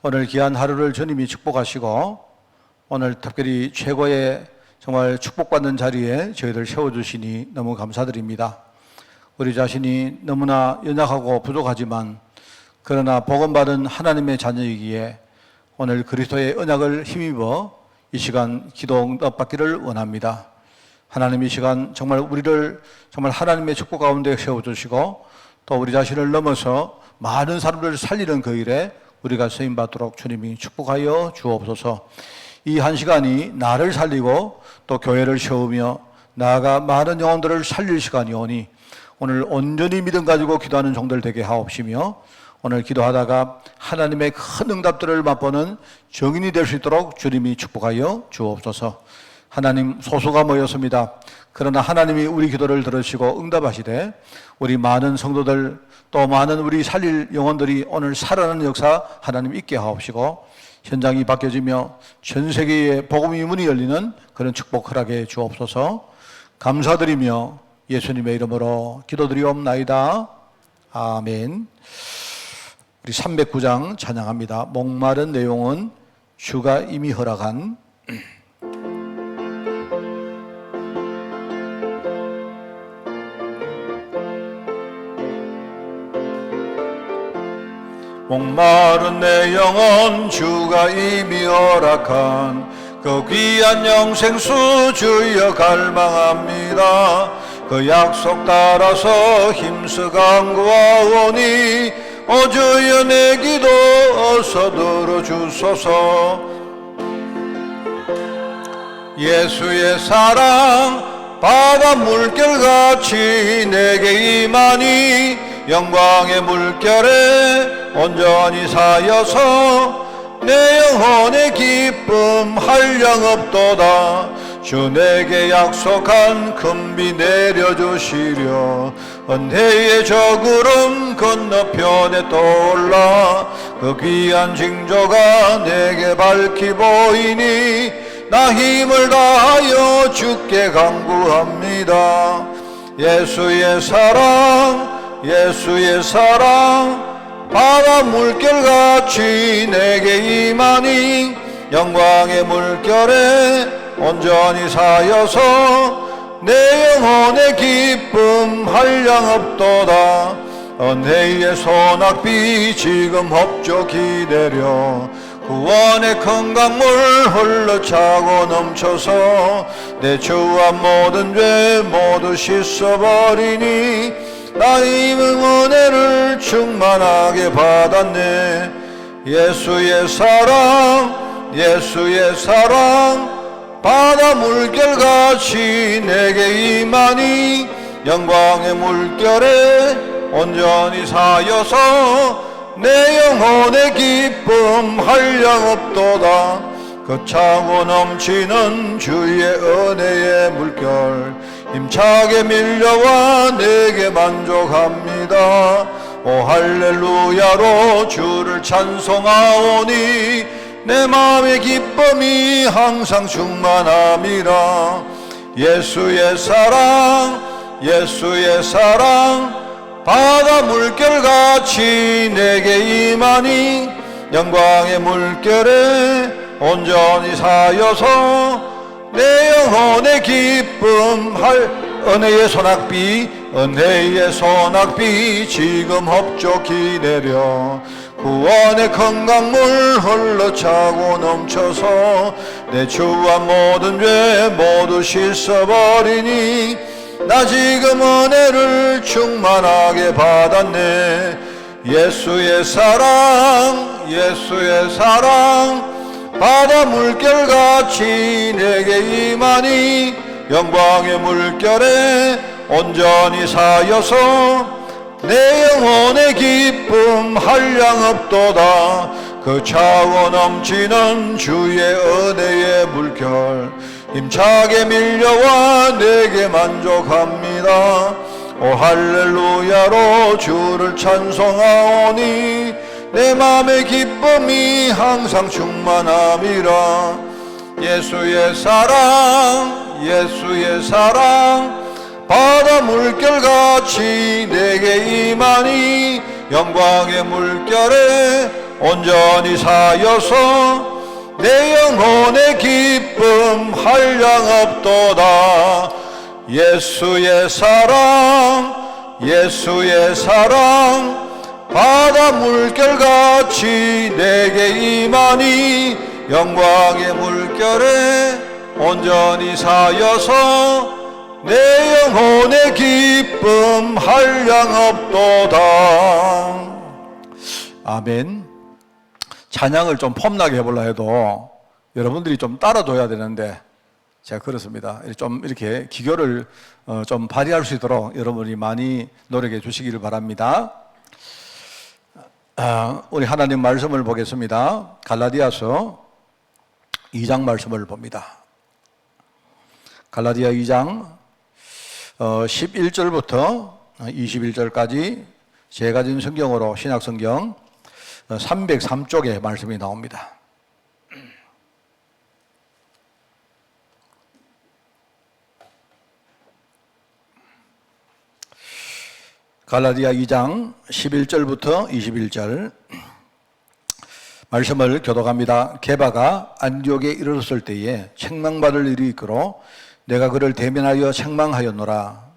오늘 귀한 하루를 주님이 축복하시고 오늘 특별히 최고의 정말 축복받는 자리에 저희들 세워주시니 너무 감사드립니다. 우리 자신이 너무나 연약하고 부족하지만 그러나 복음받은 하나님의 자녀이기에 오늘 그리스도의 언약을 힘입어 이 시간 기도 응답받기를 원합니다. 하나님 이 시간 정말 우리를 정말 하나님의 축복 가운데 세워주시고 또 우리 자신을 넘어서 많은 사람들을 살리는 그 일에 우리가 쓰임받도록 주님이 축복하여 주옵소서. 이 한 시간이 나를 살리고 또 교회를 세우며 나아가 많은 영혼들을 살릴 시간이 오니 오늘 온전히 믿음 가지고 기도하는 종들 되게 하옵시며 오늘 기도하다가 하나님의 큰 응답들을 맛보는 증인이 될 수 있도록 주님이 축복하여 주옵소서. 하나님, 소수가 모였습니다. 그러나 하나님이 우리 기도를 들으시고 응답하시되 우리 많은 성도들 또 많은 우리 살릴 영혼들이 오늘 살아나는 역사 하나님 있게 하옵시고 현장이 바뀌어지며 전 세계에 복음의 문이 열리는 그런 축복 허락해 주옵소서. 감사드리며 예수님의 이름으로 기도드리옵나이다. 아멘. 우리 309장 찬양합니다. 목마른 내용은 주가 이미 허락한 목마른 내 영혼 주가 이미 허락한 그 귀한 영생수 주여 갈망합니다. 그 약속 따라서 힘써 간구하오니 오 주여 내 기도 어서 들어주소서. 예수의 사랑 바다 물결같이 내게 임하니 영광의 물결에 온전히 사여서 내 영혼의 기쁨 한량 없도다. 주 내게 약속한 금비 내려주시려 은혜의 저 구름 건너편에 떠올라 그 귀한 징조가 내게 밝히 보이니 나 힘을 다하여 주께 간구합니다. 예수의 사랑 예수의 사랑 바다 물결같이 내게 임하니 영광의 물결에 온전히 사여서 내 영혼의 기쁨 한량 없도다. 은혜의 소낙비 지금 헛족이 내려 구원의 큰 강물 흘러차고 넘쳐서 내 주와 모든 죄 모두 씻어버리니 나 이미 은혜를 충만하게 받았네. 예수의 사랑 예수의 사랑 바다 물결같이 내게 임하니 영광의 물결에 온전히 사여서 내 영혼의 기쁨 한량 없도다. 거차고 넘치는 주의 은혜의 물결 힘차게 밀려와 내게 만족합니다. 오 할렐루야로 주를 찬송하오니 내 마음의 기쁨이 항상 충만함이라. 예수의 사랑 예수의 사랑 바다 물결같이 내게 임하니 영광의 물결에 온전히 사여서 내 영혼의 기쁨 은혜의 소낙비 은혜의 소낙비 지금 헛족히 내려 구원의 큰 강물 흘러차고 넘쳐서 내 주와 모든 죄 모두 씻어버리니 나 지금 은혜를 충만하게 받았네. 예수의 사랑 예수의 사랑 바다 물결같이 내게 임하니 영광의 물결에 온전히 사여서 내 영혼의 기쁨 한량 없도다. 그 차고 넘치는 주의 은혜의 물결 힘차게 밀려와 내게 만족합니다. 오 할렐루야로 주를 찬송하오니 내 맘의 기쁨이 항상 충만함이라. 예수의 사랑 예수의 사랑 바다 물결같이 내게 임하니 영광의 물결에 온전히 사여서 내 영혼의 기쁨 한량없도다. 예수의 사랑 예수의 사랑 바다 물결같이 내게 임하니 영광의 물결에 온전히 사여서 내 영혼의 기쁨 한량없도다. 아멘. 찬양을 좀 폼나게 해보려 해도 여러분들이 좀 따라줘야 되는데 제가 그렇습니다. 좀 이렇게 기교를 좀 발휘할 수 있도록 여러분이 많이 노력해 주시기를 바랍니다. 우리 하나님 말씀을 보겠습니다. 갈라디아서 2장 말씀을 봅니다. 갈라디아 2장 11절부터 21절까지 제가 진 성경으로 신약성경 303쪽에 말씀이 나옵니다. 갈라디아 2장 11절부터 21절 말씀을 교독합니다. 게바가 안디옥에 이르렀을 때에 책망받을 일이 있고로 내가 그를 대면하여 책망하였노라.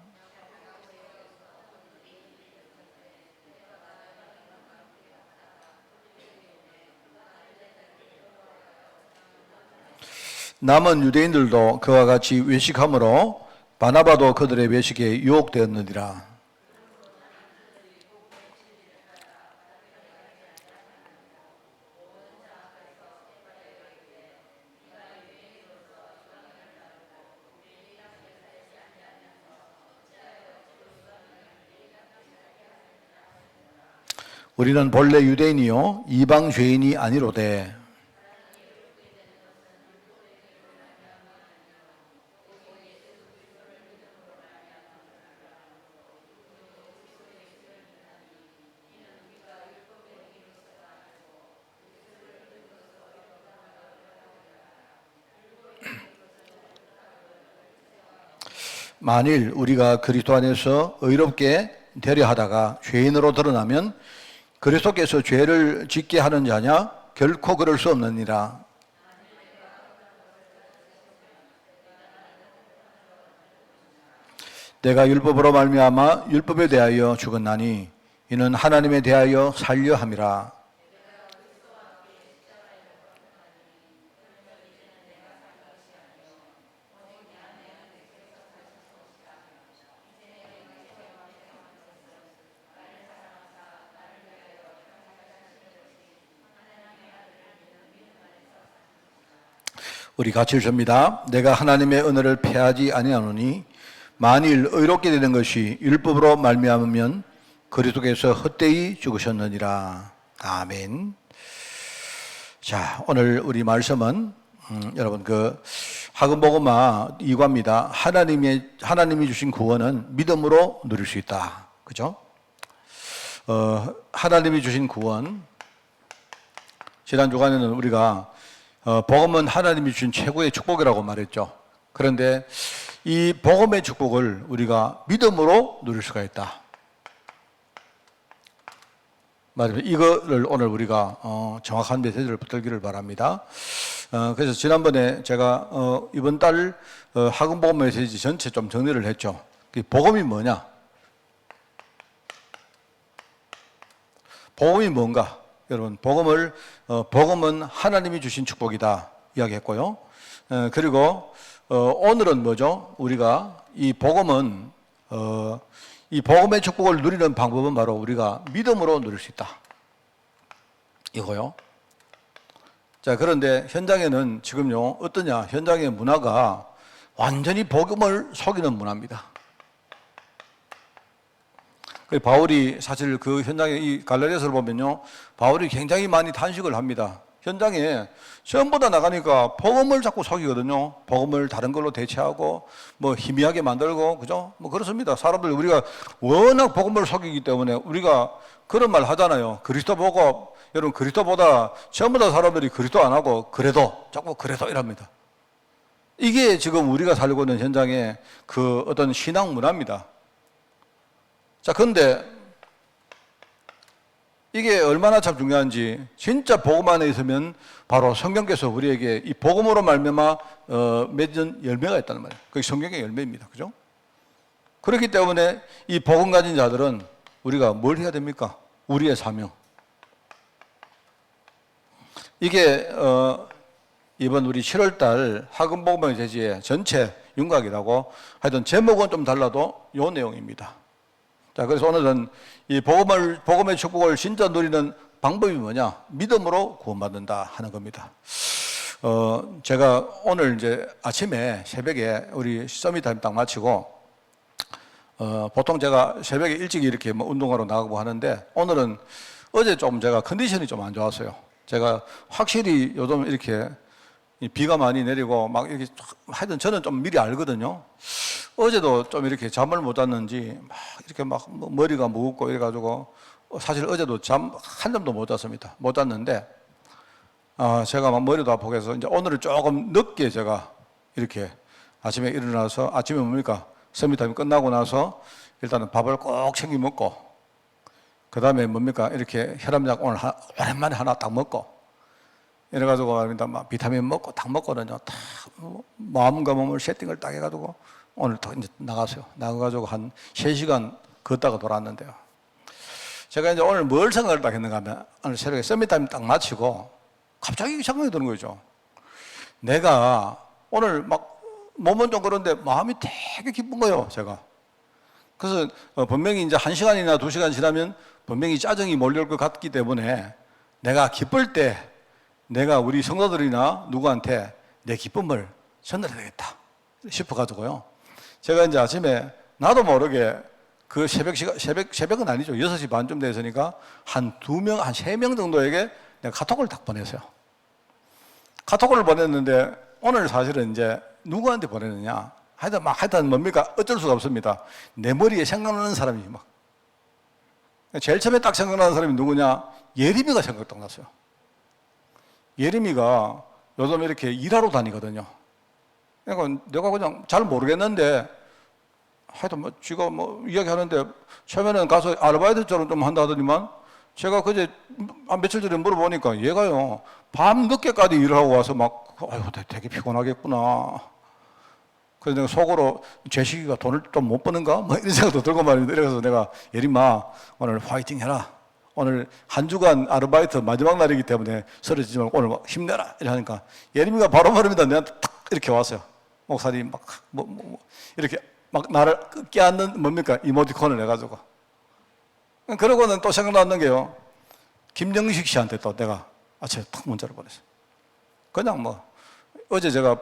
남은 유대인들도 그와 같이 외식함으로 바나바도 그들의 외식에 유혹되었느니라. 우리는 본래 유대인이요 이방 죄인이 아니로되 만일 우리가 그리스도 안에서 의롭게 되려 하다가 죄인으로 드러나면 그리스도께서 죄를 짓게 하는 자냐? 결코 그럴 수 없느니라. 내가 율법으로 말미암아 율법에 대하여 죽었나니 이는 하나님에 대하여 살려 함이라. 우리 같이 읽습니다. 내가 하나님의 은혜를 패하지 아니하노니 만일 의롭게 되는 것이 율법으로 말미암으면 그리스도께서 헛되이 죽으셨느니라. 아멘. 자, 오늘 우리 말씀은 여러분 하금복음화 2과입니다. 하나님이 주신 구원은 믿음으로 누릴 수 있다. 그죠? 하나님이 주신 구원. 지난 주간에는 우리가 복음은 하나님이 주신 최고의 축복이라고 말했죠. 그런데 이 복음의 축복을 우리가 믿음으로 누릴 수가 있다. 맞아요. 이거를 오늘 우리가 정확한 메시지를 붙들기를 바랍니다. 그래서 지난번에 제가 이번 달 학음복음 메시지 전체 좀 정리를 했죠. 복음이 뭐냐? 복음이 뭔가? 여러분, 복음은 하나님이 주신 축복이다 이야기했고요. 그리고 오늘은 뭐죠? 우리가 이 복음의 축복을 누리는 방법은 바로 우리가 믿음으로 누릴 수 있다. 이거요. 자, 그런데 현장에는 지금요, 어떠냐? 현장의 문화가 완전히 복음을 속이는 문화입니다. 바울이 사실 그 현장에 이 갈라디아서를 보면요, 바울이 굉장히 많이 탄식을 합니다. 현장에 전부 다 나가니까 복음을 자꾸 속이거든요. 복음을 다른 걸로 대체하고 희미하게 만들고, 그죠? 그렇습니다. 사람들 우리가 워낙 복음을 속이기 때문에 우리가 그런 말 하잖아요. 그리스도 보고, 여러분 그리스도보다 전부 다 사람들이 그리스도 안 하고 자꾸 그래도 이랍니다. 이게 지금 우리가 살고 있는 현장의 어떤 신앙 문화입니다. 자, 그런데 이게 얼마나 참 중요한지, 진짜 복음 안에 있으면 바로 성경께서 우리에게 이 복음으로 말미암아 맺은 열매가 있다는 말이에요. 그게 성경의 열매입니다. 그죠? 그렇기 때문에 이 복음 가진 자들은 우리가 뭘 해야 됩니까? 우리의 사명. 이게 이번 우리 7월달 학음복음의 제지의 전체 윤곽이라고, 하여튼 제목은 좀 달라도 요 내용입니다. 자, 그래서 오늘은 이 복음의 축복을 진짜 누리는 방법이 뭐냐? 믿음으로 구원받는다 하는 겁니다. 제가 오늘 이제 아침에 새벽에 우리 서밋타임 딱 마치고, 보통 제가 새벽에 일찍 이렇게 뭐 운동하러 나가고 하는데, 오늘은 어제 좀 제가 컨디션이 좀 안 좋았어요. 제가 확실히 요즘 이렇게 비가 많이 내리고 막 이렇게 하여튼 저는 좀 미리 알거든요. 어제도 좀 이렇게 잠을 못 잤는지 막 이렇게 막 머리가 무겁고 이래가지고 사실 어제도 잠 한 잠도 못 잤습니다. 못 잤는데 제가 막 머리도 아프고 해서 이제 오늘은 조금 늦게 제가 이렇게 아침에 일어나서, 아침에 뭡니까? 서밋타임 끝나고 나서 일단은 밥을 꼭 챙겨 먹고, 그 다음에 뭡니까? 이렇게 혈압약 오늘 오랜만에 하나 딱 먹고, 이래가지고 말입니다. 막 비타민 먹고 딱 먹거든요. 딱 마음과 몸을 세팅을 딱 해가지고 오늘 또 이제 나갔어요. 나가가지고 한 3시간 걷다가 돌아왔는데요. 제가 이제 오늘 뭘 생각을 딱 했는가 하면, 오늘 새벽에 서밋타임 딱 마치고 갑자기 생각이 드는 거죠. 내가 오늘 막 몸은 좀 그런데 마음이 되게 기쁜 거예요, 제가. 그래서 분명히 이제 1시간이나 2시간 지나면 분명히 짜증이 몰려올 것 같기 때문에 내가 기쁠 때 내가 우리 성도들이나 누구한테 내 기쁨을 전달해야 되겠다 싶어가지고요. 제가 이제 아침에 나도 모르게 그 새벽은 아니죠. 6시 반쯤 됐으니까 한 3명 정도에게 내가 카톡을 딱 보냈어요. 카톡을 보냈는데 오늘 사실은 이제 누구한테 보냈느냐. 하여튼 뭡니까? 어쩔 수가 없습니다. 내 머리에 생각나는 사람이 막. 제일 처음에 딱 생각나는 사람이 누구냐? 예림이가 생각 딱 났어요. 예림이가 요즘 이렇게 일하러 다니거든요. 그러니까 내가 그냥 잘 모르겠는데, 하여튼 뭐 지가 뭐 이야기하는데, 처음에는 가서 아르바이트처럼 좀 한다 하더니만, 제가 그제 한 며칠 전에 물어보니까 얘가요, 밤 늦게까지 일을 하고 와서 막, 아유, 되게 피곤하겠구나. 그래서 내가 속으로 재식이가 돈을 좀 못 버는가? 뭐 이런 생각도 들고 말입니다. 그래서 내가 예림아, 오늘 화이팅 해라. 오늘 한 주간 아르바이트 마지막 날이기 때문에 쓰러지지 말고 오늘 막 힘내라. 이렇게 하니까 예림이가 바로 말입니다. 내한테 탁 이렇게 왔어요. 목사님 막 이렇게 막 나를 껴안는 뭡니까? 이모티콘을 해가지고. 그러고는 또 생각나는 게요. 김정식 씨한테 또 내가 아침에 탁 문자를 보냈어요. 그냥 뭐 어제 제가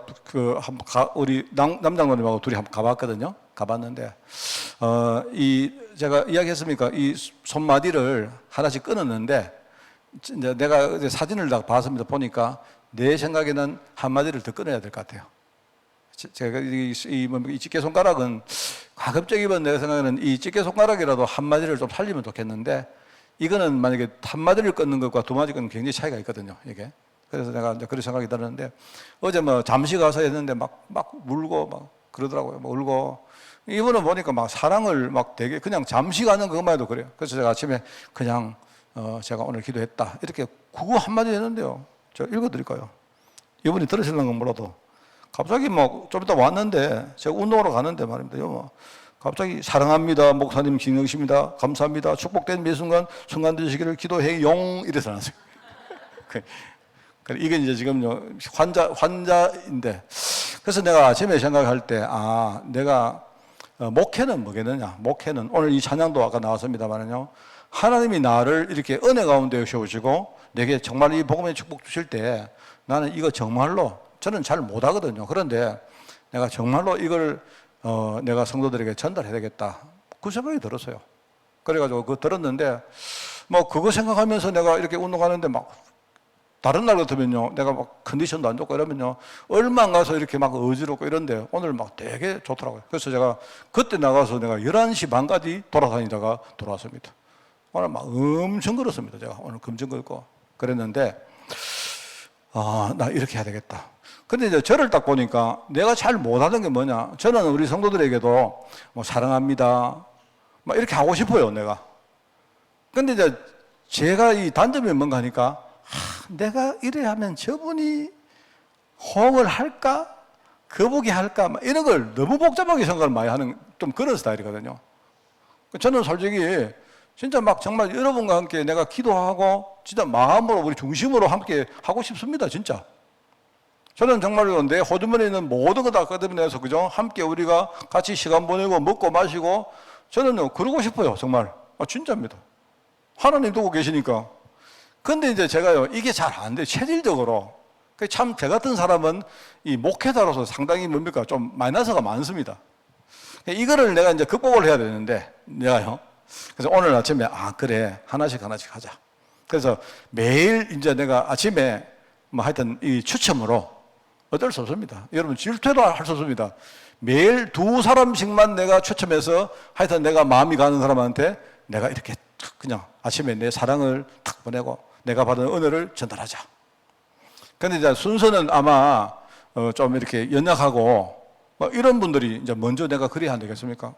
우리 남장로님하고 둘이 한번 가봤거든요. 가봤는데 제가 이야기했습니까? 이 손마디를 하나씩 끊었는데, 이제 내가 어제 사진을 다 봤습니다. 보니까 내 생각에는 한 마디를 더 끊어야 될 것 같아요. 제가 이 집게 손가락은 가급적이면 내가 생각에는 이 집게 손가락이라도 한 마디를 좀 살리면 좋겠는데, 이거는 만약에 한 마디를 끊는 것과 두 마디 끊는 굉장히 차이가 있거든요. 이게. 그래서 내가 이제 그런 생각이 들었는데, 어제 뭐 잠시 가서 했는데 막 울고 막 그러더라고요. 막 울고. 이분은 보니까 막 사랑을 막 되게 그냥 잠시 가는 그것만 해도 그래요. 그래서 제가 아침에 그냥 제가 오늘 기도했다. 이렇게 그거 한마디 했는데요. 제가 읽어드릴까요? 이분이 들으시는 건 몰라도 갑자기 막 좀 이따 왔는데, 제가 운동하러 가는데 말입니다. 뭐 갑자기 사랑합니다. 목사님 김영식입니다. 감사합니다. 축복된 매 순간 되시기를 기도해용. 이래서 나왔어요. 이게 이제 지금요, 환자인데. 그래서 내가 아침에 생각할 때, 내가 목회는 뭐겠느냐? 목회는 오늘 이 찬양도 아까 나왔습니다만은요, 하나님이 나를 이렇게 은혜 가운데 세우시고 내게 정말 이 복음의 축복 주실 때 나는 이거 정말로 저는 잘 못하거든요. 그런데 내가 정말로 이걸 내가 성도들에게 전달해야 되겠다. 그 생각이 들었어요. 그래가지고 그거 들었는데, 뭐 그거 생각하면서 내가 이렇게 운동하는데 막 다른 날 같으면요, 내가 막 컨디션도 안 좋고 이러면요, 얼마 안 가서 이렇게 막 어지럽고 이런데 오늘 막 되게 좋더라고요. 그래서 제가 그때 나가서 내가 11시 반까지 돌아다니다가 돌아왔습니다. 오늘 막 엄청 걸었습니다. 제가 오늘 금전 걷고 그랬는데, 나 이렇게 해야 되겠다. 근데 이제 저를 딱 보니까 내가 잘 못하는 게 뭐냐. 저는 우리 성도들에게도 뭐 사랑합니다. 막 이렇게 하고 싶어요, 내가. 근데 이제 제가 이 단점이 뭔가 하니까 내가 이래 하면 저분이 호응을 할까? 거북이 할까? 막 이런 걸 너무 복잡하게 생각을 많이 하는 좀 그런 스타일이거든요. 저는 솔직히 진짜 막 정말 여러분과 함께 내가 기도하고 진짜 마음으로 우리 중심으로 함께 하고 싶습니다. 진짜. 저는 정말로 내 호주머니에 있는 모든 거 다 꺼내서 그죠? 함께 우리가 같이 시간 보내고 먹고 마시고 저는 그러고 싶어요. 정말. 진짜입니다. 하나님 두고 계시니까. 근데 이제 제가요, 이게 잘 안 돼요. 체질적으로. 참, 저 같은 사람은 이 목회자로서 상당히 뭡니까? 좀 마이너스가 많습니다. 이거를 내가 이제 극복을 해야 되는데, 내가요. 그래서 오늘 아침에, 그래. 하나씩 하자. 그래서 매일 이제 내가 아침에 뭐 하여튼 이 추첨으로 어쩔 수 없습니다. 여러분, 질투도 할 수 없습니다. 매일 2사람씩만 내가 추첨해서 하여튼 내가 마음이 가는 사람한테 내가 이렇게 그냥 아침에 내 사랑을 탁 보내고 내가 받은 은혜를 전달하자. 근데 이제 순서는 아마 좀 이렇게 연약하고 뭐 이런 분들이 이제 먼저 내가 그래야 안 되겠습니까?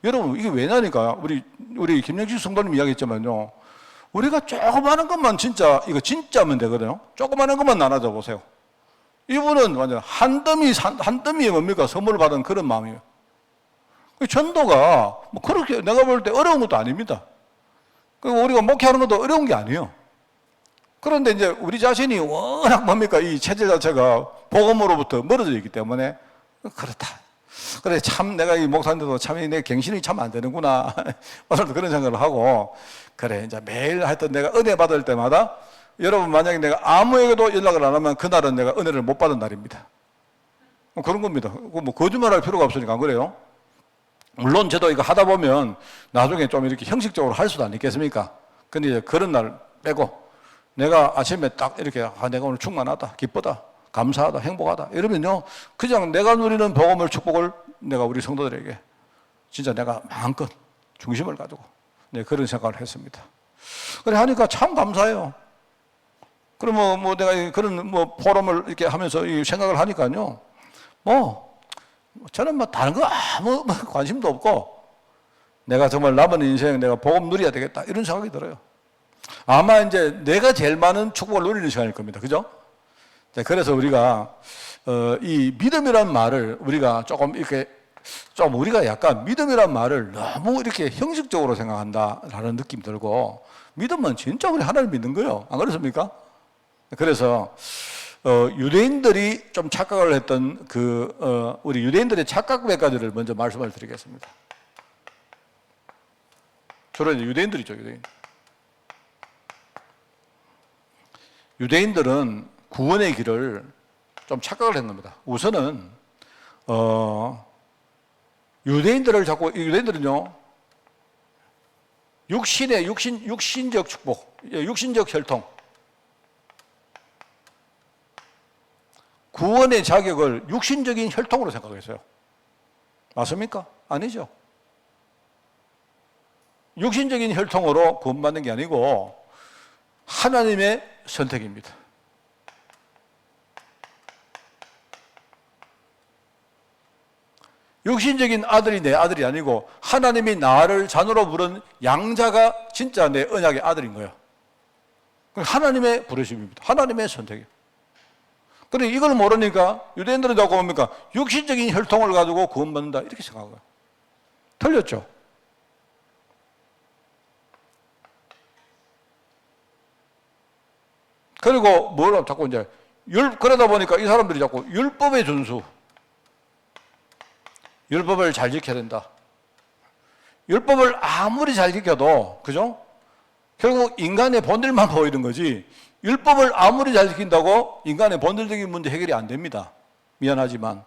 여러분 이게 왜냐니까 우리 김영식 성도님 이야기했지만요. 우리가 조그마한 것만 진짜 이거 진짜면 되거든요. 조그마한 것만 나눠줘 보세요. 이분은 완전 한 더미에 뭡니까? 선물을 받은 그런 마음이에요. 전도가 뭐 그렇게 내가 볼 때 어려운 것도 아닙니다. 그리고 우리가 목회하는 것도 어려운 게 아니에요. 그런데 이제 우리 자신이 워낙 뭡니까? 이 체질 자체가 복음으로부터 멀어져 있기 때문에 그렇다. 그래, 참 내가 이 목사님들도 참 내 갱신이 참 안 되는구나. 오늘도 그런 생각을 하고 그래, 이제 매일 하여튼 내가 은혜 받을 때마다 여러분 만약에 내가 아무에게도 연락을 안 하면 그날은 내가 은혜를 못 받은 날입니다. 그런 겁니다. 뭐 거짓말할 필요가 없으니까 안 그래요? 물론 저도 이거 하다 보면 나중에 좀 이렇게 형식적으로 할 수도 안 있겠습니까? 근데 이제 그런 날 빼고 내가 아침에 딱 이렇게 내가 오늘 충만하다, 기쁘다, 감사하다, 행복하다 이러면요 그냥 내가 누리는 복음을 축복을 내가 우리 성도들에게 진짜 내가 마음껏 중심을 가지고 그런 생각을 했습니다. 그래 하니까 참 감사해요. 그러면 뭐 내가 그런 뭐 포럼을 이렇게 하면서 이 생각을 하니까요 저는 뭐 다른 거 아무 관심도 없고 내가 정말 남은 인생 내가 복음 누려야 되겠다 이런 생각이 들어요. 아마 이제 내가 제일 많은 축복을 누리는 시간일 겁니다. 그죠? 그래서 우리가 이 믿음이란 말을 우리가 조금 이렇게 우리가 약간 믿음이란 말을 너무 이렇게 형식적으로 생각한다라는 느낌이 들고 믿음은 진짜 우리 하나님 믿는 거예요. 안 그렇습니까? 그래서 유대인들이 좀 착각을 했던 우리 유대인들의 착각 몇 가지를 먼저 말씀을 드리겠습니다. 주로 이제 유대인들이죠, 유대인. 유대인들은 구원의 길을 좀 착각을 한 겁니다. 우선은 유대인들은요 육신적 축복, 육신적 혈통, 구원의 자격을 육신적인 혈통으로 생각했어요. 맞습니까? 아니죠. 육신적인 혈통으로 구원받는 게 아니고 하나님의 선택입니다. 육신적인 아들이 내 아들이 아니고 하나님이 나를 자녀로 부른 양자가 진짜 내 언약의 아들인 거예요. 하나님의 부르심입니다. 하나님의 선택이에요. 그런데 이걸 모르니까 유대인들은 자꾸 뭡니까? 육신적인 혈통을 가지고 구원받는다 이렇게 생각해요. 틀렸죠? 그리고 뭘 자꾸 이제 그러다 보니까 이 사람들이 자꾸 율법의 준수, 율법을 잘 지켜야 된다. 율법을 아무리 잘 지켜도 그죠? 결국 인간의 본질만 보이는 거지 율법을 아무리 잘 지킨다고 인간의 본질적인 문제 해결이 안 됩니다. 미안하지만.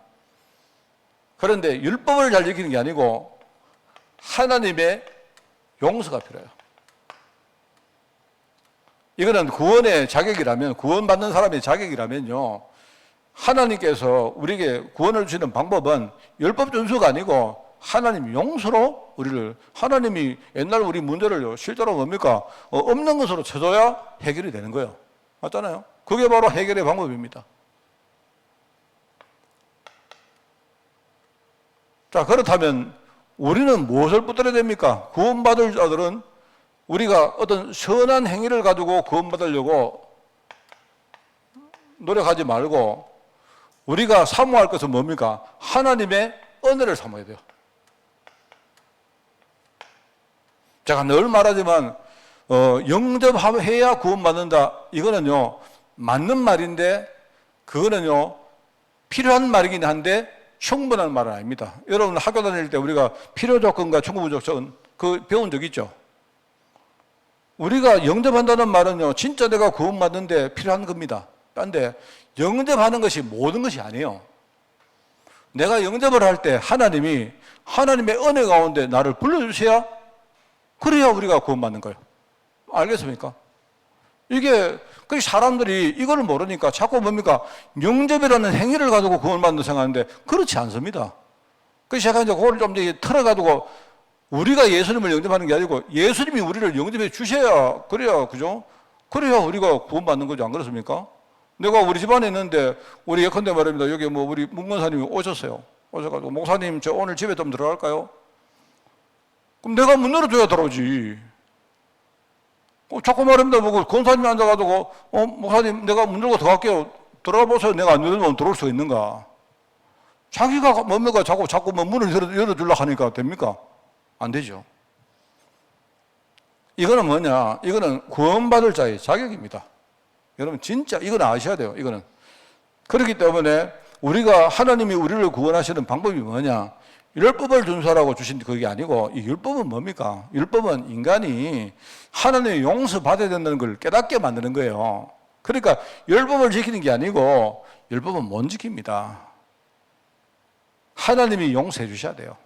그런데 율법을 잘 지키는 게 아니고 하나님의 용서가 필요해요. 이거는 구원의 자격이라면, 구원받는 사람의 자격이라면요, 하나님께서 우리에게 구원을 주시는 방법은 율법 준수가 아니고 하나님 용서로 하나님이 옛날 우리 문제를 실제로 뭡니까? 없는 것으로 쳐줘야 해결이 되는 거예요. 맞잖아요? 그게 바로 해결의 방법입니다. 자, 그렇다면 우리는 무엇을 붙들어야 됩니까? 구원받을 자들은 우리가 어떤 선한 행위를 가지고 구원받으려고 노력하지 말고 우리가 사모할 것은 뭡니까? 하나님의 은혜를 사모해야 돼요. 제가 늘 말하지만 영접해야 구원받는다. 이거는요 맞는 말인데 그거는요 필요한 말이긴 한데 충분한 말은 아닙니다. 여러분 학교 다닐 때 우리가 필요 조건과 충분 조건 그 배운 적 있죠? 우리가 영접한다는 말은요 진짜 내가 구원받는데 필요한 겁니다. 그런데 영접하는 것이 모든 것이 아니에요. 내가 영접을 할 때 하나님이 하나님의 은혜 가운데 나를 불러주셔야 그래야 우리가 구원받는 거예요. 알겠습니까? 이게 그 사람들이 이걸 모르니까 자꾸 뭡니까? 영접이라는 행위를 가지고 구원받는 생각하는데 그렇지 않습니다. 그래서 제가 이제 그걸 좀 틀어가지고 우리가 예수님을 영접하는 게 아니고 예수님이 우리를 영접해 주셔야 그래야 그죠? 그래야 우리가 구원받는 거죠. 안 그렇습니까? 내가 우리 집안에 있는데 우리 예컨대 말입니다. 여기 뭐 우리 문권사님이 오셨어요. 오셔가지고 목사님 저 오늘 집에 좀 들어갈까요? 그럼 내가 문 열어줘야 들어오지. 자꾸 말합니다. 보고 권사님이 앉아가지고 목사님 내가 문 열고 들어갈게요. 들어가 보세요. 내가 안 열면 들어올 수 있는가? 자기가 뭡니까? 자꾸 뭐 문을 열어주려고 하니까 됩니까? 안 되죠. 이거는 뭐냐? 이거는 구원받을 자의 자격입니다. 여러분 진짜 이건 아셔야 돼요. 이거는. 그렇기 때문에 우리가 하나님이 우리를 구원하시는 방법이 뭐냐? 율법을 준수하라고 주신 그게 아니고 이 율법은 뭡니까? 율법은 인간이 하나님의 용서받아야 된다는 걸 깨닫게 만드는 거예요. 그러니까 율법을 지키는 게 아니고 율법은 못 지킵니다. 하나님이 용서해 주셔야 돼요.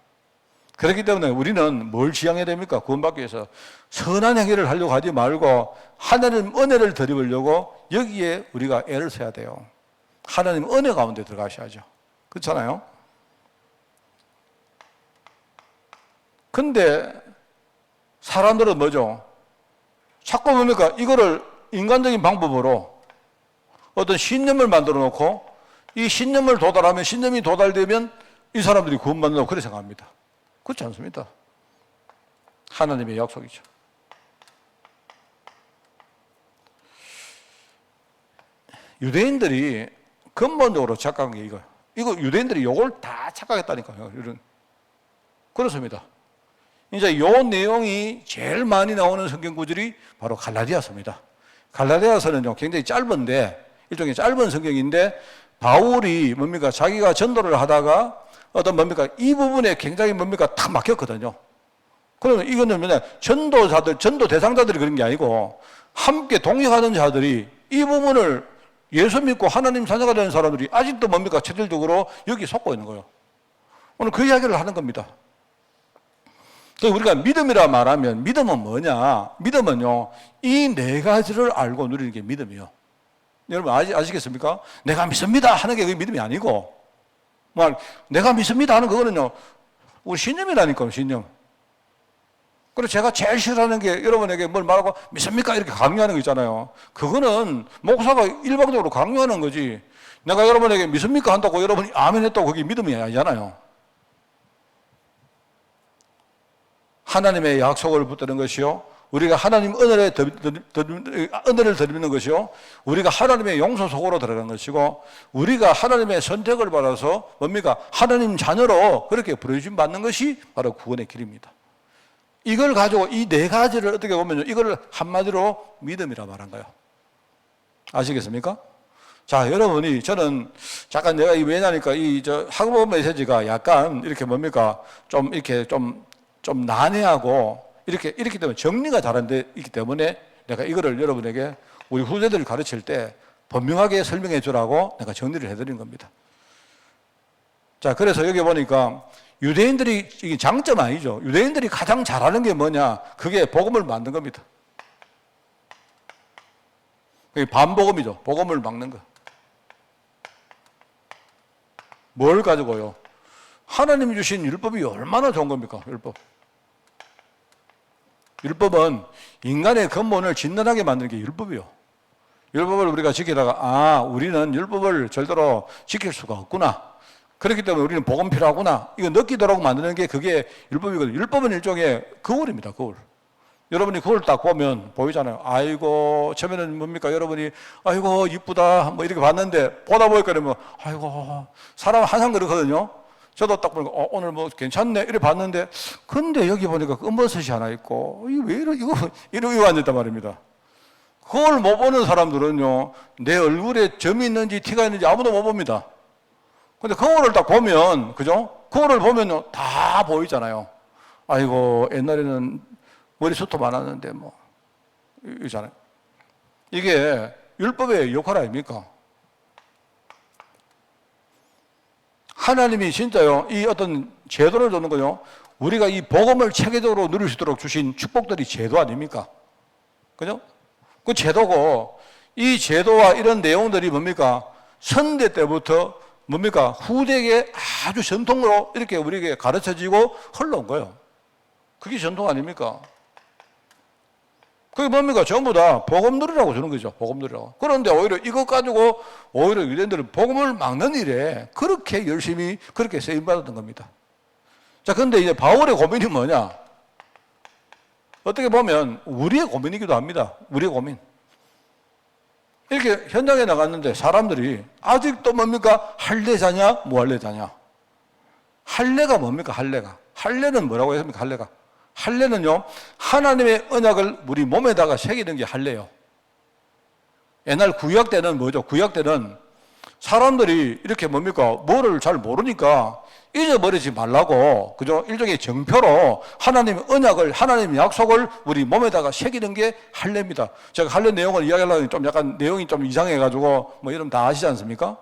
그렇기 때문에 우리는 뭘 지향해야 됩니까? 구원받기 위해서 선한 행위를 하려고 하지 말고 하나님 은혜를 드리려고 여기에 우리가 애를 써야 돼요. 하나님 은혜 가운데 들어가셔야죠. 그렇잖아요? 근데 사람들은 뭐죠? 자꾸 뭡니까? 이거를 인간적인 방법으로 어떤 신념을 만들어 놓고 이 신념을 도달하면 신념이 도달되면 이 사람들이 구원받는다고 그렇게 생각합니다. 그렇지 않습니다. 하나님의 약속이죠. 유대인들이 근본적으로 착각한 게 이거예요. 이거 유대인들이 이걸 다 착각했다니까요. 이런. 그렇습니다. 이제 요 내용이 제일 많이 나오는 성경 구절이 바로 갈라디아서입니다. 갈라디아서는요 굉장히 짧은데 일종의 짧은 성경인데 바울이 뭡니까 자기가 전도를 하다가 어떤 뭡니까 이 부분에 굉장히 뭡니까 탁 막혔거든요. 그러면 이거는 뭐냐 전도자들 전도 대상자들이 그런 게 아니고 함께 동역하는 자들이 이 부분을 예수 믿고 하나님 자녀가 되는 사람들이 아직도 뭡니까 체질적으로 여기 속고 있는 거예요. 오늘 그 이야기를 하는 겁니다. 우리가 믿음이라 말하면 믿음은 뭐냐? 믿음은요 이 네 가지를 알고 누리는 게 믿음이에요. 여러분 아시겠습니까? 내가 믿습니다 하는 게 그게 믿음이 아니고 내가 믿습니다 하는 그거는요 우리 신념이라니까요. 신념. 그래서 제가 제일 싫어하는 게 여러분에게 뭘 말하고 믿습니까 이렇게 강요하는 거 있잖아요. 그거는 목사가 일방적으로 강요하는 거지 내가 여러분에게 믿습니까 한다고 여러분이 아멘 했다고 그게 믿음이 아니잖아요. 하나님의 약속을 붙드는 것이요 우리가 하나님 은혜를 드리는 것이요 우리가 하나님의 용서 속으로 들어가는 것이고 우리가 하나님의 선택을 받아서 뭡니까 하나님 자녀로 그렇게 부르심 받는 것이 바로 구원의 길입니다. 이걸 가지고 이 네 가지를 어떻게 보면 이걸 한마디로 믿음이라 말한 거예요. 아시겠습니까? 자, 여러분이 저는 잠깐 내가 왜냐니까 학업 메시지가 약간 이렇게 뭡니까 좀 이렇게 좀 난해하고 이렇기 때문에 정리가 잘 안 돼 있기 때문에 내가 이거를 여러분에게 우리 후세들을 가르칠 때 분명하게 설명해 주라고 내가 정리를 해드린 겁니다. 자, 그래서 여기 보니까 유대인들이 이게 장점 아니죠. 유대인들이 가장 잘하는 게 뭐냐? 그게 복음을 만든 겁니다. 그게 반복음이죠. 복음을 막는 거. 뭘 가지고요? 하나님이 주신 율법이 얼마나 좋은 겁니까? 율법. 율법은 인간의 근본을 진단하게 만드는 게 율법이에요. 율법을 우리가 지키다가 우리는 율법을 절대로 지킬 수가 없구나. 그렇기 때문에 우리는 복음 필요하구나. 이거 느끼도록 만드는 게 그게 율법이거든요. 율법은 일종의 거울입니다. 거울. 여러분이 그걸 딱 보면 보이잖아요. 아이고, 처음에는 뭡니까? 여러분이 아이고 이쁘다 뭐 이렇게 봤는데 보다 보니까 그러면 아이고, 사람 항상 그렇거든요. 저도 딱 보니까 오늘 뭐 괜찮네 이렇게 봤는데, 근데 여기 보니까 검버섯이 하나 있고 이거 왜 이러고 앉았단 말입니다. 그걸 못 보는 사람들은요, 내 얼굴에 점이 있는지 티가 있는지 아무도 못 봅니다. 근데 그거를 딱 보면, 그죠? 그거를 보면요, 다 보이잖아요. 아이고, 옛날에는 머리숱도 많았는데, 뭐, 이잖아요. 이게 율법의 역할 아닙니까? 하나님이 진짜요, 이 어떤 제도를 주는 거요, 우리가 이 복음을 체계적으로 누릴 수 있도록 주신 축복들이 제도 아닙니까? 그죠? 그 제도고, 이 제도와 이런 내용들이 뭡니까? 선대 때부터 뭡니까? 후대에 아주 전통으로 이렇게 우리에게 가르쳐지고 흘러온 거예요. 그게 전통 아닙니까? 그게 뭡니까? 전부 다 복음 누리라고 주는 거죠. 복음 누리라고. 그런데 오히려 이것 가지고 오히려 유대인들은 복음을 막는 일에 그렇게 열심히 그렇게 쓰임받았던 겁니다. 자, 근데 이제 바울의 고민이 뭐냐? 어떻게 보면 우리의 고민이기도 합니다. 우리의 고민. 이렇게 현장에 나갔는데 사람들이 아직도 뭡니까? 할례자냐? 무할례자냐? 할례가 뭡니까? 할례가. 할례는 뭐라고 했습니까? 할례가. 할례는요, 하나님의 언약을 우리 몸에다가 새기는 게 할례예요. 옛날 구약 때는 뭐죠? 구약 때는 사람들이 이렇게 뭡니까? 뭐를 잘 모르니까 잊어버리지 말라고, 그죠? 일종의 정표로 하나님의 언약을, 하나님의 약속을 우리 몸에다가 새기는 게 할례입니다. 제가 할례 내용을 이야기하려니 좀 약간 내용이 좀 이상해가지고 뭐 이러면 다 아시지 않습니까?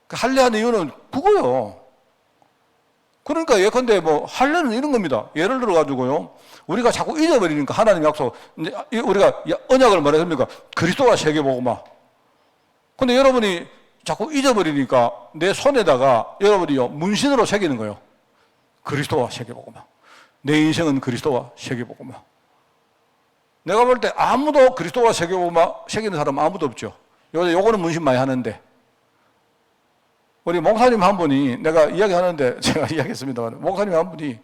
그 할례하는 이유는 그거요. 그러니까 예컨대 뭐 할례는 이런 겁니다. 예를 들어가지고요, 우리가 자꾸 잊어버리니까 하나님 약속, 우리가 언약을 뭐랬습니까? 그리스도와 새겨보고 막. 근데 여러분이 자꾸 잊어버리니까 내 손에다가 여러분이 문신으로 새기는 거예요. 그리스도와 새겨보고 막. 내 인생은 그리스도와 새겨보고 막. 내가 볼 때 아무도 그리스도와 새겨보고 막 새기는 사람 아무도 없죠. 요거는 문신 많이 하는데. 우리 목사님 한 분이, 내가 이야기하는데 제가 이야기했습니다만, 목사님 한 분이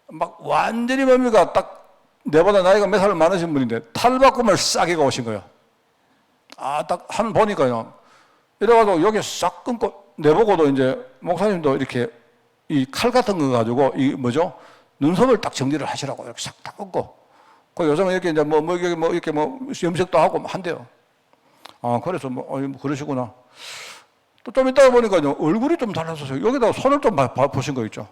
막 완전히 뭡니까? 딱 내보다 나이가 몇 살 많으신 분인데 탈바꿈을 싸게 오신 거예요. 아, 딱 한 보니까요, 이래가지고 여기 싹 끊고, 내보고도 이제 목사님도 이렇게 이 칼 같은 거 가지고 이 뭐죠? 눈썹을 딱 정리를 하시라고 이렇게 싹 딱 끊고. 그 요즘은 이렇게 이제 이렇게 염색도 하고 한대요. 아, 그래서 그러시구나. 또 좀 이따가 보니까요, 얼굴이 좀 달라졌어요. 여기다가 손을 좀 보신 거 있죠.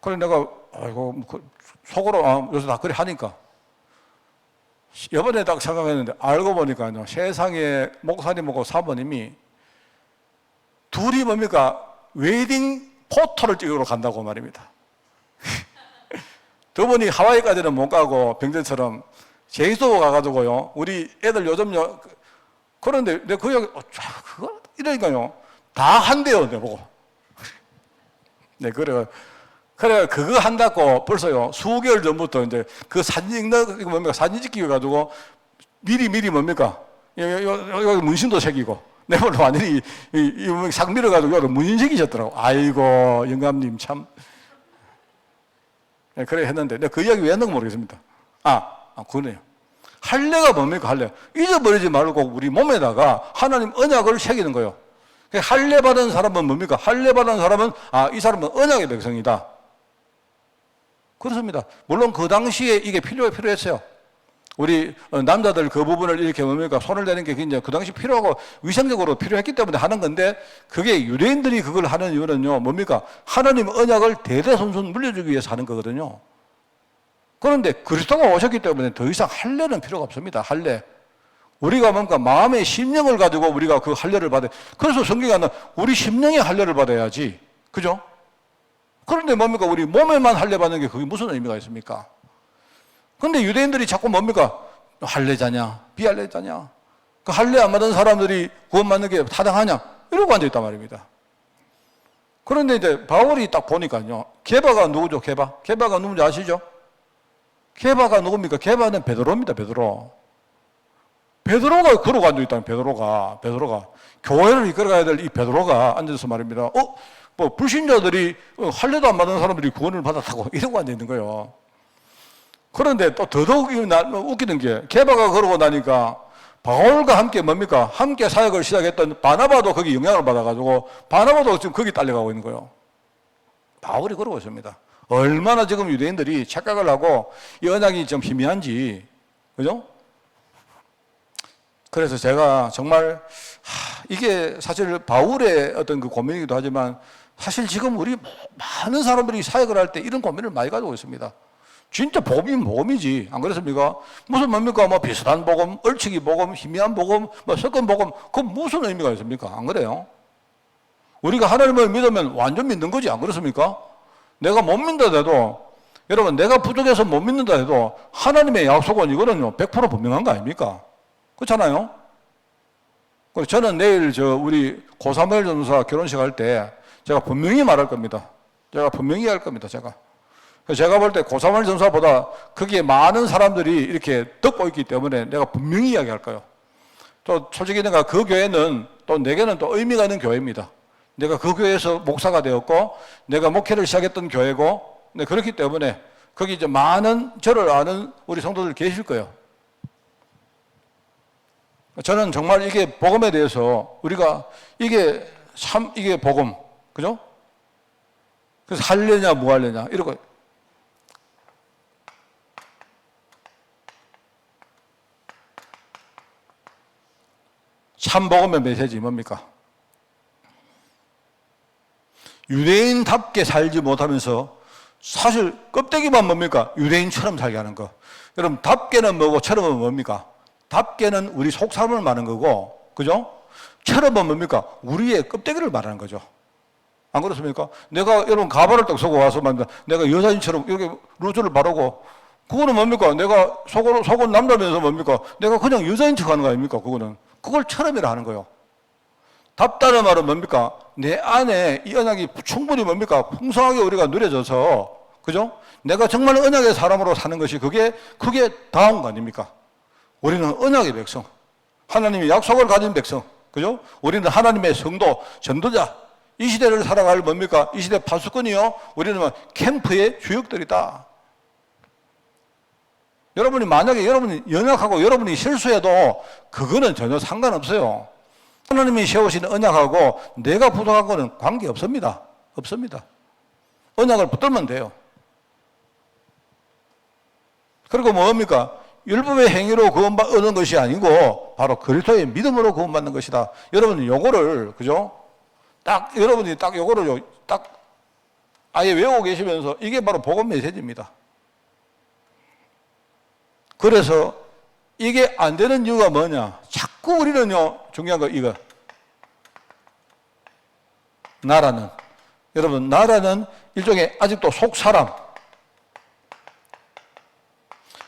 그래 내가, 아이고, 속으로, 요새 다 그래 하니까. 이번에 딱 생각했는데, 알고 보니까요, 세상에 목사님하고 사모님이 둘이 뭡니까? 웨딩 포토를 찍으러 간다고 말입니다. 두 분이 하와이까지는 못 가고, 병전처럼 제주도 가가지고요, 우리 애들 요즘요, 그런데 내가 그 이야기, 그거? 이러니까요, 다 한대요, 내보고. 네, 그래 그거 한다고 벌써요, 수개월 전부터 이제 그 사진 찍는, 이거 뭡니까? 사진 찍기 해가지고 미리 뭡니까? 여기 문신도 새기고, 내가 완전히 싹 밀어가지고 여기 문신 새기셨더라고. 아이고, 영감님 참. 네, 그래 했는데, 내가 그 이야기 왜 했는지 모르겠습니다. 그러네요. 할례가 뭡니까? 할례. 잊어버리지 말고 우리 몸에다가 하나님 언약을 새기는 거예요. 할례 받은 사람은 뭡니까? 할례 받은 사람은 이 사람은 언약의 백성이다. 그렇습니다. 물론 그 당시에 이게 필요했어요. 우리 남자들 그 부분을 이렇게 뭡니까? 손을 대는 게 굉장히 그 당시 필요하고 위생적으로 필요했기 때문에 하는 건데, 그게 유대인들이 그걸 하는 이유는요, 뭡니까? 하나님 언약을 대대손손 물려주기 위해서 하는 거거든요. 그런데 그리스도가 오셨기 때문에 더 이상 할례는 필요가 없습니다. 할례. 우리가 뭔가 마음의 심령을 가지고 우리가 그 할례를 받아야, 그래서 성경에 하나 우리 심령의 할례를 받아야지. 그죠? 그런데 뭡니까? 우리 몸에만 할례 받는 게 그게 무슨 의미가 있습니까? 그런데 유대인들이 자꾸 뭡니까? 할례자냐? 비할례자냐? 그 할례 안 받은 사람들이 구원 받는 게 타당하냐? 이러고 앉아있단 말입니다. 그런데 이제 바울이 딱 보니까요, 게바가 누구죠? 게바가 누군지 아시죠? 게바가 누굽니까? 게바는 베드로입니다. 베드로가 그러고 앉아있다는, 베드로가 교회를 이끌어가야 될 이 베드로가 앉아서 말입니다. 불신자들이 할례도 안 받은 사람들이 구원을 받았다고 이러고 앉아있는 거예요. 그런데 또 더더욱 웃기는 게 개바가 그러고 나니까 바울과 함께 뭡니까? 함께 사역을 시작했던 바나바도 거기 영향을 받아가지고 바나바도 지금 거기 딸려가고 있는 거예요. 바울이 그러고 있습니다. 얼마나 지금 유대인들이 착각을 하고 이 언약이 좀 희미한지, 그죠? 그래서 제가 정말 이게 사실 바울의 어떤 그 고민이기도 하지만 사실 지금 우리 많은 사람들이 사역을 할 때 이런 고민을 많이 가지고 있습니다. 진짜 복음이면 복음이지, 안 그렇습니까? 무슨 뭡니까? 뭐 비슷한 복음, 얼치기 복음, 희미한 복음, 뭐 섞은 복음, 그건 무슨 의미가 있습니까? 안 그래요? 우리가 하나님을 믿으면 완전 믿는 거지, 안 그렇습니까? 내가 못 믿는다 해도, 여러분, 내가 부족해서 못 믿는다 해도 하나님의 약속은 이거는요 100% 분명한 거 아닙니까? 그렇잖아요? 그래서 저는 내일 우리 고사무엘 전도사 결혼식 할 때 제가 분명히 말할 겁니다. 제가 분명히 할 겁니다. 제가 볼 때 고사무엘 전도사보다 거기에 많은 사람들이 이렇게 듣고 있기 때문에 내가 분명히 이야기할 거예요. 또 솔직히 내가 그 교회는 또 내게는 또 의미가 있는 교회입니다. 내가 그 교회에서 목사가 되었고 내가 목회를 시작했던 교회고, 네, 그렇기 때문에 거기 이제 많은 저를 아는 우리 성도들 계실 거예요. 저는 정말 이게 복음에 대해서 우리가 이게 복음, 그죠? 그래서 하려냐 뭐 하려냐 이러고 참 복음의 메시지 뭡니까? 유대인답게 살지 못하면서 사실 껍데기만 뭡니까? 유대인처럼 살게 하는 거. 여러분, 답게는 뭐고 처럼은 뭡니까? 답게는 우리 속 사람을 말하는 거고, 그죠? 처럼은 뭡니까? 우리의 껍데기를 말하는 거죠. 안 그렇습니까? 내가 여러분 가발을 딱 쓰고 와서 내가 여자인처럼 이렇게 루즈를 바르고, 그거는 뭡니까? 내가 속은 남자면서 뭡니까? 내가 그냥 여자인 척 하는 거 아닙니까? 그걸 처럼이라 하는 거예요. 답다는 말은 뭡니까? 내 안에 이 언약이 충분히 뭡니까? 풍성하게 우리가 누려져서, 그죠? 내가 정말 언약의 사람으로 사는 것이 그게 다운 거 아닙니까? 우리는 언약의 백성, 하나님의 약속을 가진 백성, 그죠? 우리는 하나님의 성도, 전도자, 이 시대를 살아갈 뭡니까? 이 시대 파수꾼이요. 우리는 캠프의 주역들이다. 여러분이 만약에 여러분이 연약하고 여러분이 실수해도 그거는 전혀 상관없어요. 하나님이 세우신 언약하고 내가 부족한 거는 관계없습니다. 없습니다. 언약을 붙들면 돼요. 그리고 뭡니까? 율법의 행위로 구원받는 것이 아니고 바로 그리스도의 믿음으로 구원받는 것이다. 여러분은 요거를, 그죠? 여러분이 요거를 아예 외우고 계시면서 이게 바로 복음 메시지입니다. 그래서 이게 안 되는 이유가 뭐냐? 자꾸 우리는요, 중요한 거 이거. 나라는 일종의 아직도 속사람.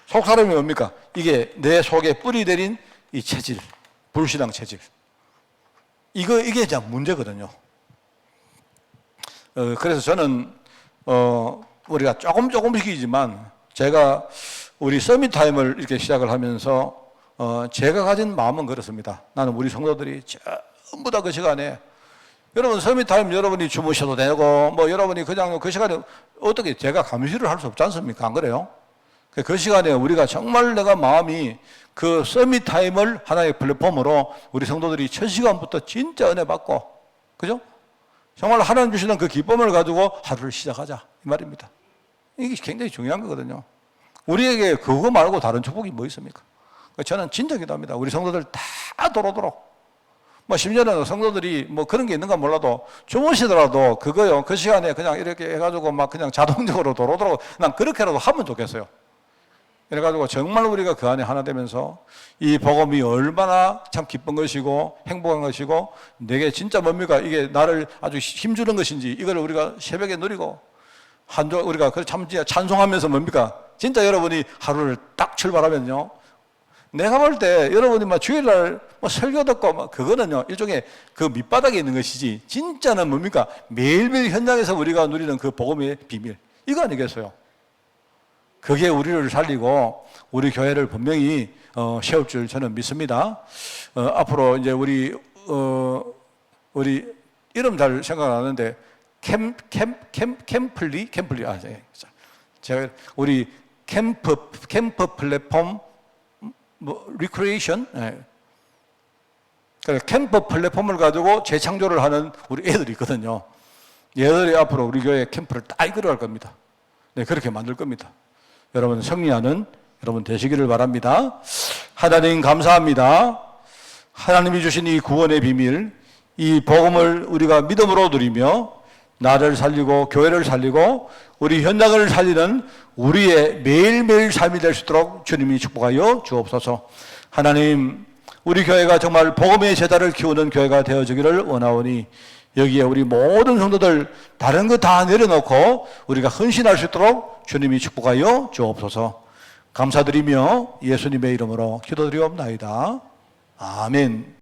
속사람이 뭡니까? 이게 내 속에 뿌리 내린 이 체질, 불신앙 체질. 이게 이제 문제거든요. 그래서 저는, 우리가 조금씩이지만 제가 우리 서밋 타임을 이렇게 시작을 하면서 제가 가진 마음은 그렇습니다. 나는 우리 성도들이 전부 다 그 시간에 여러분 서밋 타임 여러분이 주무셔도 되고 뭐 여러분이 그냥 그 시간에 어떻게 제가 감시를 할 수 없지 않습니까? 안 그래요? 그 시간에 우리가 정말 내가 마음이 그 서밋 타임을 하나의 플랫폼으로 우리 성도들이 첫 시간부터 진짜 은혜 받고, 그죠? 정말 하나님 주시는 그 기쁨을 가지고 하루를 시작하자 이 말입니다. 이게 굉장히 중요한 거거든요. 우리에게 그거 말고 다른 축복이 뭐 있습니까? 저는 진짜 기도합니다. 우리 성도들 다 도로도록. 뭐 심지어는 성도들이 뭐 그런 게 있는가 몰라도 주무시더라도 그거요, 그 시간에 그냥 이렇게 해가지고 막 그냥 자동적으로 도로도록 난 그렇게라도 하면 좋겠어요. 그래가지고 정말 우리가 그 안에 하나 되면서 이 복음이 얼마나 참 기쁜 것이고 행복한 것이고 내게 진짜 뭡니까? 이게 나를 아주 힘주는 것인지 이걸 우리가 새벽에 누리고 우리가 참 찬송하면서 뭡니까? 진짜 여러분이 하루를 딱 출발하면요. 내가 볼 때 여러분이 막 주일날 뭐 설교 듣고 막 그거는요. 일종의 그 밑바닥에 있는 것이지 진짜는 뭡니까? 매일매일 현장에서 우리가 누리는 그 복음의 비밀. 이거 아니겠어요? 그게 우리를 살리고 우리 교회를 분명히 세울 줄 저는 믿습니다. 앞으로 이제 우리 이름 잘 생각 안 나는데 캠플리 제가 우리 캠프 플랫폼 리크리에이션, 그러니까 캠프 플랫폼을 가지고 재창조를 하는 우리 애들이 있거든요. 얘들이 앞으로 우리 교회 캠프를 다 이끌어갈 겁니다. 네, 그렇게 만들 겁니다. 여러분 승리하는 여러분 되시기를 바랍니다. 하나님 감사합니다. 하나님이 주신 이 구원의 비밀, 이 복음을 우리가 믿음으로 누리며 나를 살리고 교회를 살리고 우리 현장을 살리는 우리의 매일매일 삶이 될 수 있도록 주님이 축복하여 주옵소서. 하나님, 우리 교회가 정말 복음의 제자를 키우는 교회가 되어지기를 원하오니 여기에 우리 모든 성도들 다른 거 다 내려놓고 우리가 헌신할 수 있도록 주님이 축복하여 주옵소서. 감사드리며 예수님의 이름으로 기도드리옵나이다. 아멘.